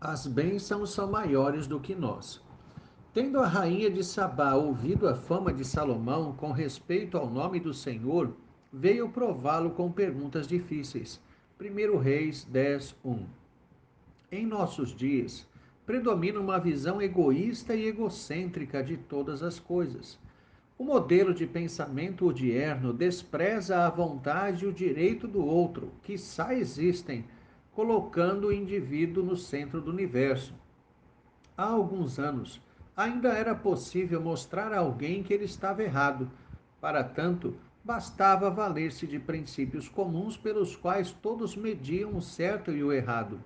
As bênçãos são maiores do que nós. Tendo a rainha de Sabá ouvido a fama de Salomão com respeito ao nome do Senhor, veio prová-lo com perguntas difíceis. 1 Reis 10:1. Em nossos dias, predomina uma visão egoísta e egocêntrica de todas as coisas. O modelo de pensamento odierno despreza a vontade e o direito do outro, quiçá existem, colocando o indivíduo no centro do universo. Há alguns anos, ainda era possível mostrar a alguém que ele estava errado. Para tanto, bastava valer-se de princípios comuns pelos quais todos mediam o certo e o errado.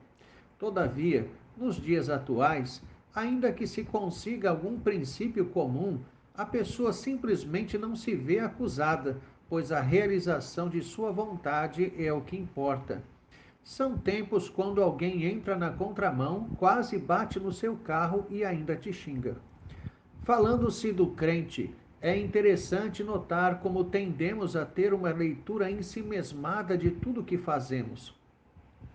Todavia, nos dias atuais, ainda que se consiga algum princípio comum, a pessoa simplesmente não se vê acusada, pois a realização de sua vontade é o que importa. São tempos quando alguém entra na contramão, quase bate no seu carro e ainda te xinga. Falando-se do crente, é interessante notar como tendemos a ter uma leitura ensimesmada de tudo que fazemos.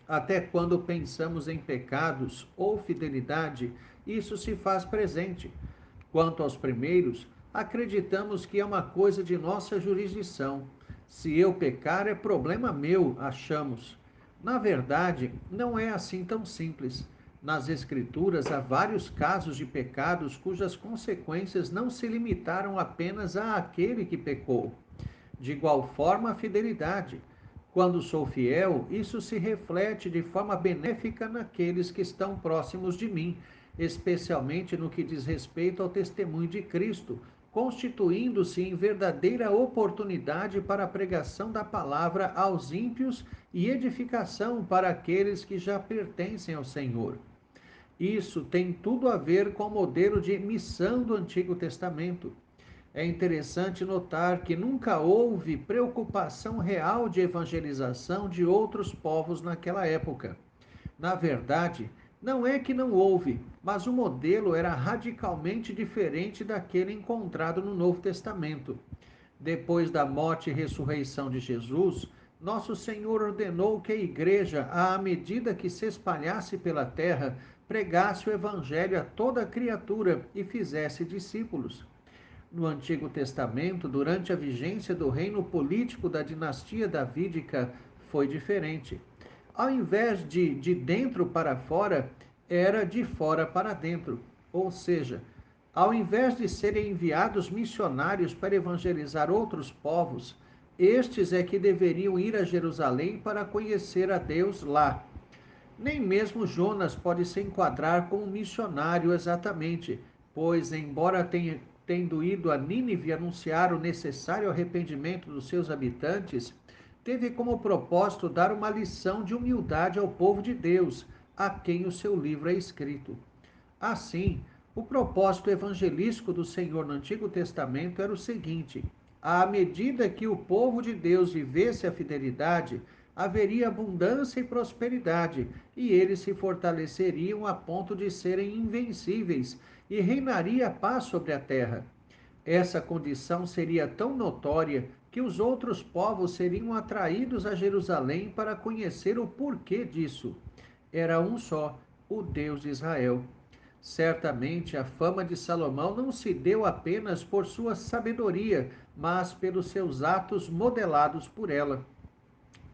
Até quando pensamos em pecados ou fidelidade, isso se faz presente. Quanto aos primeiros, acreditamos que é uma coisa de nossa jurisdição. Se eu pecar, é problema meu, achamos. Na verdade, não é assim tão simples. Nas Escrituras há vários casos de pecados cujas consequências não se limitaram apenas àquele que pecou. De igual forma, a fidelidade. Quando sou fiel, isso se reflete de forma benéfica naqueles que estão próximos de mim, especialmente no que diz respeito ao testemunho de Cristo, constituindo-se em verdadeira oportunidade para a pregação da palavra aos ímpios e edificação para aqueles que já pertencem ao Senhor. Isso tem tudo a ver com o modelo de missão do Antigo Testamento. É interessante notar que nunca houve preocupação real de evangelização de outros povos naquela época. Na verdade, não é que não houve, mas o modelo era radicalmente diferente daquele encontrado no Novo Testamento. Depois da morte e ressurreição de Jesus, nosso Senhor ordenou que a igreja, à medida que se espalhasse pela terra, pregasse o evangelho a toda criatura e fizesse discípulos. No Antigo Testamento, durante a vigência do reino político da dinastia davídica, foi diferente. Ao invés de dentro para fora, era de fora para dentro. Ou seja, ao invés de serem enviados missionários para evangelizar outros povos, estes é que deveriam ir a Jerusalém para conhecer a Deus lá. Nem mesmo Jonas pode se enquadrar como missionário exatamente, pois, embora tenha tendo ido a Nínive anunciar o necessário arrependimento dos seus habitantes, teve como propósito dar uma lição de humildade ao povo de Deus, a quem o seu livro é escrito. Assim, o propósito evangelístico do Senhor no Antigo Testamento era o seguinte: à medida que o povo de Deus vivesse a fidelidade, haveria abundância e prosperidade, e eles se fortaleceriam a ponto de serem invencíveis, e reinaria a paz sobre a terra. Essa condição seria tão notória que os outros povos seriam atraídos a Jerusalém para conhecer o porquê disso. Era um só, o Deus de Israel. Certamente a fama de Salomão não se deu apenas por sua sabedoria, mas pelos seus atos modelados por ela.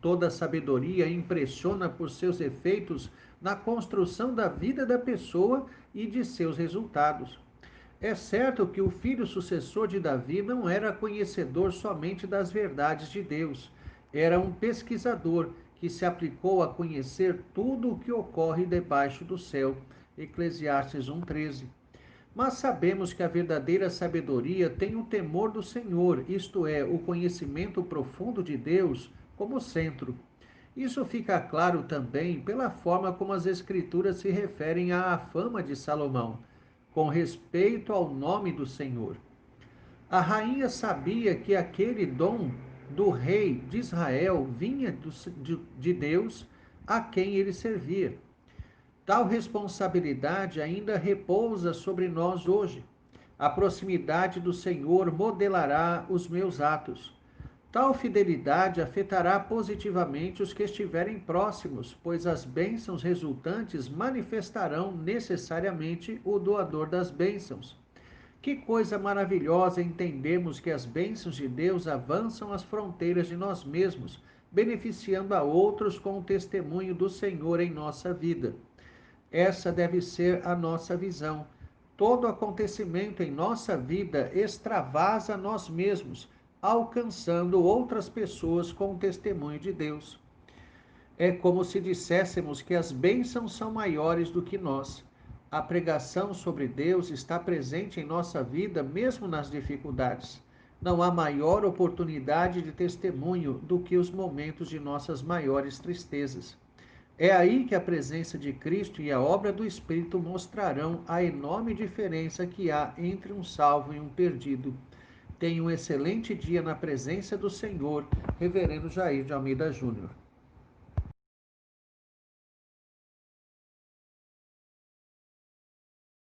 Toda sabedoria impressiona por seus efeitos na construção da vida da pessoa e de seus resultados. É certo que o filho sucessor de Davi não era conhecedor somente das verdades de Deus, era um pesquisador que se aplicou a conhecer tudo o que ocorre debaixo do céu. Eclesiastes 1:13. Mas sabemos que a verdadeira sabedoria tem o temor do Senhor, isto é, o conhecimento profundo de Deus, como centro. Isso fica claro também pela forma como as Escrituras se referem à fama de Salomão, com respeito ao nome do Senhor. A rainha sabia que aquele dom do rei de Israel vinha de Deus a quem ele servia. Tal responsabilidade ainda repousa sobre nós hoje. A proximidade do Senhor modelará os meus atos. Tal fidelidade afetará positivamente os que estiverem próximos, pois as bênçãos resultantes manifestarão necessariamente o doador das bênçãos. Que coisa maravilhosa entendemos que as bênçãos de Deus avançam as fronteiras de nós mesmos, beneficiando a outros com o testemunho do Senhor em nossa vida. Essa deve ser a nossa visão. Todo acontecimento em nossa vida extravasa nós mesmos, alcançando outras pessoas com o testemunho de Deus. É como se disséssemos que as bênçãos são maiores do que nós. A pregação sobre Deus está presente em nossa vida mesmo nas dificuldades. Não há maior oportunidade de testemunho do que os momentos de nossas maiores tristezas. É aí que a presença de Cristo e a obra do Espírito mostrarão a enorme diferença que há entre um salvo e um perdido. Tenha um excelente dia na presença do Senhor, Reverendo Jair de Almeida Júnior.